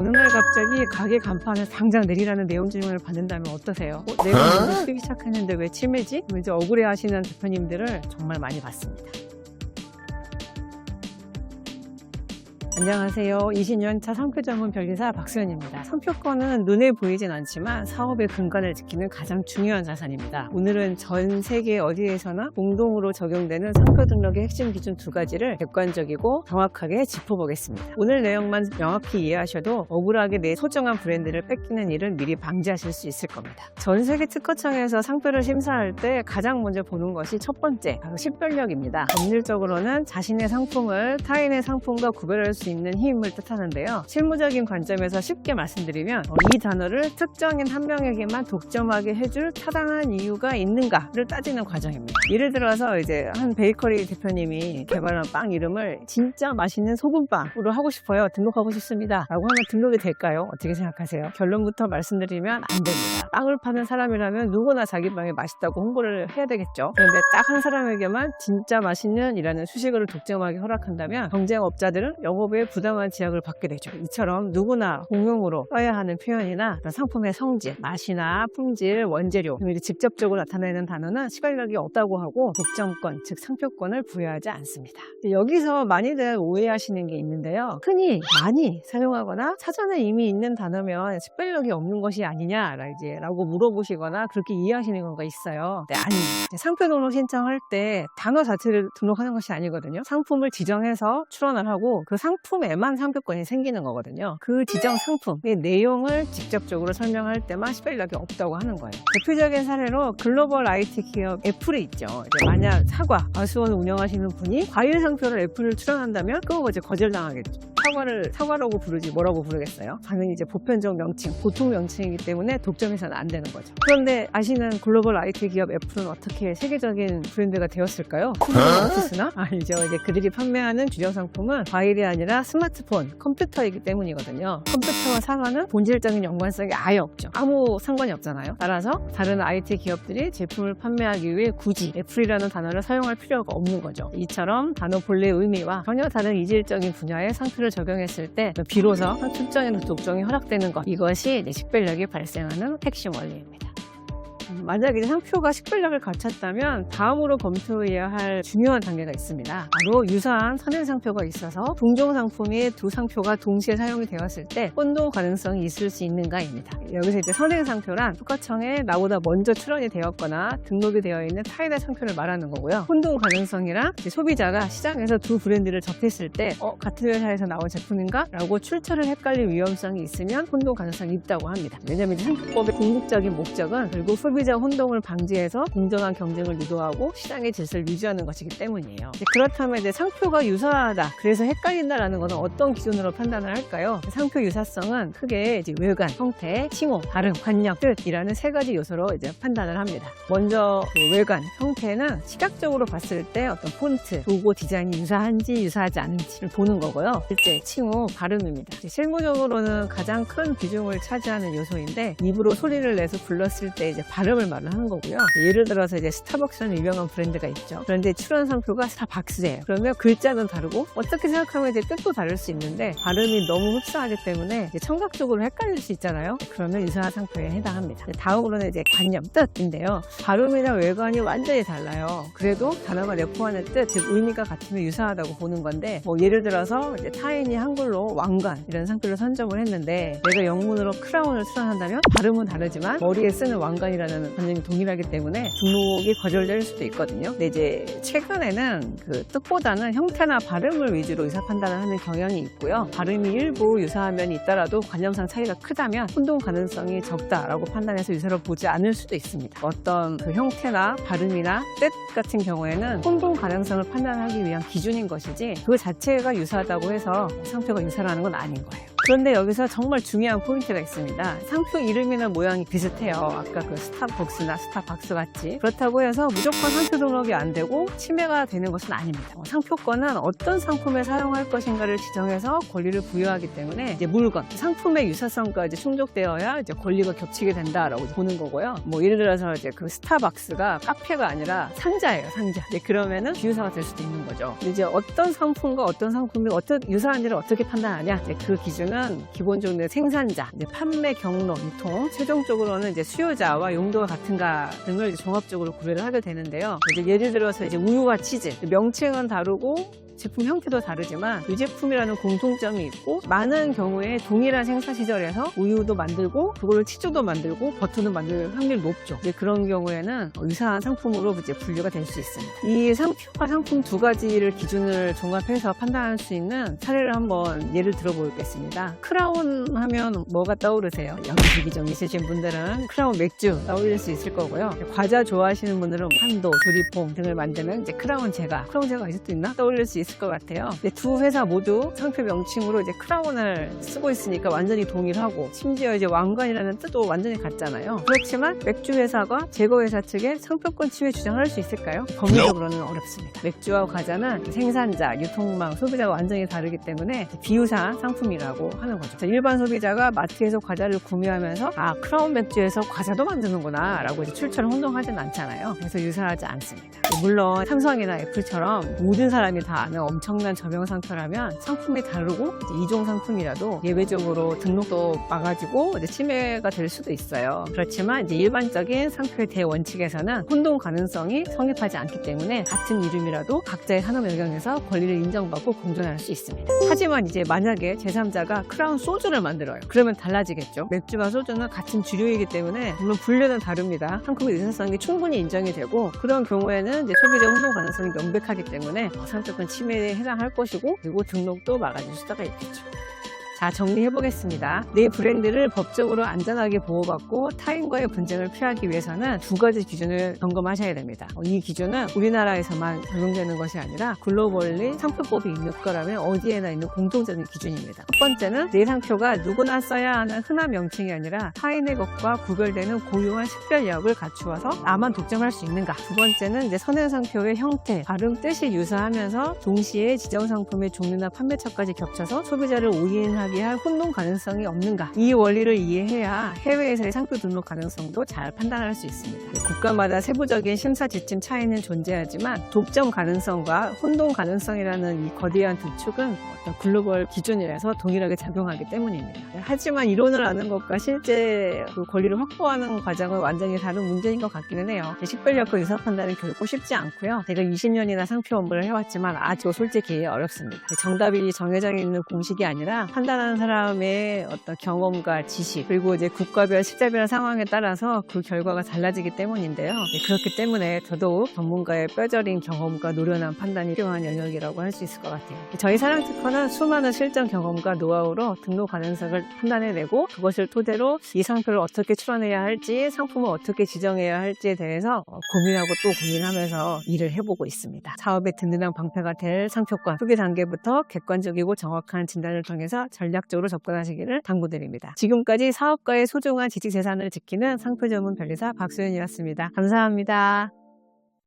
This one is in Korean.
어느 날 갑자기 가게 간판을 당장 내리라는 내용 증명을 받는다면 어떠세요? 내가 먼저 쓰기 시작했는데 왜 침해지? 이제 억울해 하시는 대표님들을 정말 많이 봤습니다. 안녕하세요. 20년차 상표 전문 변리사 박수현입니다. 상표권은 눈에 보이진 않지만 사업의 근간을 지키는 가장 중요한 자산입니다. 오늘은 전 세계 어디에서나 공동으로 적용되는 상표 등록의 핵심 기준 두 가지를 객관적이고 정확하게 짚어보겠습니다. 오늘 내용만 명확히 이해하셔도 억울하게 내 소중한 브랜드를 뺏기는 일은 미리 방지하실 수 있을 겁니다. 전 세계 특허청에서 상표를 심사할 때 가장 먼저 보는 것이 첫 번째, 바로 식별력입니다. 법률적으로는 자신의 상품을 타인의 상품과 구별할 수 있는 힘을 뜻하는데요. 실무적인 관점에서 쉽게 말씀드리면 이 단어를 특정인 한 명에게만 독점하게 해줄 타당한 이유가 있는가를 따지는 과정입니다. 예를 들어서 이제 한 베이커리 대표님이 개발한 빵 이름을 진짜 맛있는 소금빵으로 하고 싶어요. 등록하고 싶습니다. 라고 하면 등록이 될까요? 어떻게 생각하세요? 결론부터 말씀드리면 안 됩니다. 빵을 파는 사람이라면 누구나 자기 빵이 맛있다고 홍보를 해야 되겠죠. 그런데 딱 한 사람에게만 진짜 맛있는 이라는 수식어를 독점하게 허락한다면 경쟁업자들은 영업에 부당한 제약을 받게 되죠. 이처럼 누구나 공용으로 써야 하는 표현이나 상품의 성질, 맛이나 품질, 원재료 등을 직접적으로 나타내는 단어는 식별력이 없다고 하고 독점권, 즉 상표권을 부여하지 않습니다. 여기서 많이들 오해하시는 게 있는데요. 흔히 많이 사용하거나 사전에 이미 있는 단어면 식별력이 없는 것이 아니냐라고 물어보시거나 그렇게 이해하시는 경우가 있어요. 네, 아닙니다. 상표 등록 신청할 때 단어 자체를 등록하는 것이 아니거든요. 상품을 지정해서 출원을 하고 그 상품에만 상표권이 생기는 거거든요. 그 지정 상품의 내용을 직접적으로 설명할 때만 식별력이 없다고 하는 거예요. 대표적인 사례로 글로벌 IT 기업 애플이 있죠. 만약 아수원을 운영하시는 분이 과일 상표를 애플을 출원한다면 그거 이제 거절당하겠죠. 사과라고 부르지 뭐라고 부르겠어요? 당연히 이제 보편적 명칭, 보통 명칭이기 때문에 독점해서는 안 되는 거죠. 그런데 아시는 글로벌 IT 기업 애플은 어떻게 세계적인 브랜드가 되었을까요? 오피스나? 아니죠. 이제 그들이 판매하는 주력 상품은 과일이 아니라 스마트폰, 컴퓨터이기 때문이거든요. 컴퓨터와 사과는 본질적인 연관성이 아예 없죠. 아무 상관이 없잖아요. 따라서 다른 IT 기업들이 제품을 판매하기 위해 굳이 애플이라는 단어를 사용할 필요가 없는 거죠. 이처럼 단어 본래의 의미와 전혀 다른 이질적인 분야의 상표를 적용했을 때 비로소 특정인 독점이 허락되는 것, 이것이 식별력이 발생하는 핵심 원리입니다. 만약에 상표가 식별력을 갖췄다면 다음으로 검토해야 할 중요한 단계가 있습니다. 바로 유사한 선행 상표가 있어서 동종 상품이 두 상표가 동시에 사용이 되었을 때 혼동 가능성이 있을 수 있는가입니다. 여기서 이제 선행 상표란 특허청에 나보다 먼저 출원이 되었거나 등록이 되어 있는 타인의 상표를 말하는 거고요. 혼동 가능성이란 소비자가 시장에서 두 브랜드를 접했을 때 같은 회사에서 나온 제품인가? 라고 출처를 헷갈릴 위험성이 있으면 혼동 가능성이 있다고 합니다. 왜냐하면 상표법의 궁극적인 목적은 결국 소비자 혼동을 방지해서 공정한 경쟁을 유도하고 시장의 질서를 유지하는 것이기 때문이에요. 그렇다면 이제 상표가 유사하다, 그래서 헷갈린다라는 것은 어떤 기준으로 판단을 할까요? 상표 유사성은 크게 이제 외관, 형태, 칭호, 발음, 관역, 뜻이라는 세 가지 요소로 이제 판단을 합니다. 먼저 외관, 형태는 시각적으로 봤을 때 어떤 폰트, 로고 디자인이 유사한지 유사하지 않은지를 보는 거고요. 실제 칭호, 발음입니다. 실무적으로는 가장 큰 비중을 차지하는 요소인데 입으로 소리를 내서 불렀을 때 이제 발음을 말을 하는 거고요. 예를 들어서 이제 스타벅스는 유명한 브랜드가 있죠. 그런데 출원 상표가 스타박스예요. 그러면 글자는 다르고 어떻게 생각하면 이제 뜻도 다를 수 있는데 발음이 너무 흡사하기 때문에 이제 청각적으로 헷갈릴 수 있잖아요. 그러면 유사한 상표에 해당합니다. 다음으로는 이제 관념, 뜻인데요. 발음이나 외관이 완전히 달라요. 그래도 단어가 내포하는 뜻, 즉 의미가 같으면 유사하다고 보는 건데 예를 들어서 이제 타인이 한글로 왕관 이런 상표를 선점을 했는데 내가 영문으로 크라운을 출원한다면 발음은 다르지만 머리에 쓰는 왕관이라는 관념이 동일하기 때문에 등록이 거절될 수도 있거든요. 근데 이제 최근에는 그 뜻보다는 형태나 발음을 위주로 유사 판단을 하는 경향이 있고요. 발음이 일부 유사한 면이 있더라도 관념상 차이가 크다면 혼동 가능성이 적다라고 판단해서 유사로 보지 않을 수도 있습니다. 어떤 그 형태나 발음이나 뜻 같은 경우에는 혼동 가능성을 판단하기 위한 기준인 것이지 그 자체가 유사하다고 해서 상표가 유사라는 건 아닌 거예요. 그런데 여기서 정말 중요한 포인트가 있습니다. 상표 이름이나 모양이 비슷해요. 아까 그 스타벅스나 스타박스 같이. 그렇다고 해서 무조건 상표 등록이 안 되고 침해가 되는 것은 아닙니다. 상표권은 어떤 상품에 사용할 것인가를 지정해서 권리를 부여하기 때문에 이제 물건, 상품의 유사성까지 충족되어야 이제 권리가 겹치게 된다라고 보는 거고요. 예를 들어서 이제 그 스타벅스가 카페가 아니라 상자예요, 상자. 그러면은 비유사가 될 수도 있는 거죠. 이제 어떤 상품과 어떤 상품이 유사한지를 어떻게 판단하냐? 그 기준은 경우에는 기본적으로 생산자, 판매 경로, 유통, 최종적으로는 이제 수요자와 용도가 같은가 등을 이제 종합적으로 구별을 하게 되는데요. 이제 예를 들어서 이제 우유와 치즈, 명칭은 다르고 제품 형태도 다르지만 유제품이라는 공통점이 있고, 많은 경우에 동일한 생산 시절에서 우유도 만들고 그걸로 치즈도 만들고 버터도 만들 확률이 높죠. 이제 그런 경우에는 유사한 상품으로 이제 분류가 될 수 있습니다. 이 상표와 상품 두 가지를 기준을 종합해서 판단할 수 있는 사례를 한번 예를 들어보겠습니다. 크라운 하면 뭐가 떠오르세요? 연기기 좀 있으신 분들은 크라운 맥주 떠올릴 수 있을 거고요. 과자 좋아하시는 분들은 한도, 조리폼 등을 만드는 이제 크라운 제과 아직도 있나? 떠올릴 수 있을 것 같아요. 두 회사 모두 상표 명칭으로 이제 크라운을 쓰고 있으니까 완전히 동일하고, 심지어 이제 왕관이라는 뜻도 완전히 같잖아요. 그렇지만 맥주 회사가 제거 회사 측에 상표권 침해 주장을 할 수 있을까요? 법률적으로는 어렵습니다. 맥주와 과자는 생산자, 유통망, 소비자가 완전히 다르기 때문에 비유사한 상품이라고 하는 거죠. 일반 소비자가 마트에서 과자를 구매하면서 크라운 맥주에서 과자도 만드는구나 라고 이제 출처를 혼동하지는 않잖아요. 그래서 유사하지 않습니다. 물론 삼성이나 애플처럼 모든 사람이 다 아는 엄청난 저명 상표라면 상품이 다르고 이종 상품이라도 예외적으로 등록도 막아지고 침해가 될 수도 있어요. 그렇지만 이제 일반적인 상표의 대원칙에서는 혼동 가능성이 성립하지 않기 때문에 같은 이름이라도 각자의 산업 영역에서 권리를 인정받고 공존할 수 있습니다. 하지만 이제 만약에 제3자가 크라운 소주를 만들어요. 그러면 달라지겠죠. 맥주와 소주는 같은 주류이기 때문에 물론 분류는 다릅니다. 상품의 유사성이 충분히 인정이 되고, 그런 경우에는 이제 소비자 혼동 가능성이 명백하기 때문에 상표권 침해에 해당할 것이고, 그리고 등록도 막아줄 수가 있겠죠. 자, 정리해보겠습니다. 내 브랜드를 법적으로 안전하게 보호받고 타인과의 분쟁을 피하기 위해서는 두 가지 기준을 점검하셔야 됩니다. 이 기준은 우리나라에서만 적용되는 것이 아니라 글로벌리 상표법이 있는 거라면 어디에나 있는 공통적인 기준입니다. 첫 번째는 내 상표가 누구나 써야 하는 흔한 명칭이 아니라 타인의 것과 구별되는 고유한 식별력을 갖추어서 나만 독점할 수 있는가. 두 번째는 이제 선행 상표의 형태, 발음, 뜻이 유사하면서 동시에 지정 상품의 종류나 판매처까지 겹쳐서 소비자를 오인하게 할 혼동 가능성이 없는가. 이 원리를 이해해야 해외에서의 상표 등록 가능성도 잘 판단할 수 있습니다. 국가마다 세부적인 심사 지침 차이는 존재하지만 독점 가능성과 혼동 가능성이라는 이 거대한 두 축은 어떤 글로벌 기준이라서 동일하게 작용하기 때문입니다. 하지만 이론을 아는 것과 실제 그 권리를 확보하는 과정은 완전히 다른 문제인 것 같기는 해요. 식별력과 유사 판단은 결코 쉽지 않고요. 제가 20년이나 상표 업무를 해왔지만 아주 솔직히 어렵습니다. 정답이 정해져 있는 공식이 아니라 판단하는 사람의 어떤 경험과 지식, 그리고 이제 국가별 시대별 상황에 따라서 그 결과가 달라지기 때문인데요. 그렇기 때문에 더더욱 전문가의 뼈저린 경험과 노련한 판단이 필요한 영역이라고 할 수 있을 것 같아요. 저희 사랑특허는 수많은 실전 경험과 노하우로 등록 가능성을 판단해내고, 그것을 토대로 이 상표를 어떻게 출원해야 할지, 상품을 어떻게 지정해야 할지에 대해서 고민하고 또 고민하면서 일을 해보고 있습니다. 사업의 든든한 방패가 될 상표권, 초기 단계부터 객관적이고 정확한 진단을 통해서 전략적으로 접근하시기를 당부드립니다. 지금까지 사업가의 소중한 지식재산을 지키는 상표 전문 변리사 박소연이었습니다. 감사합니다.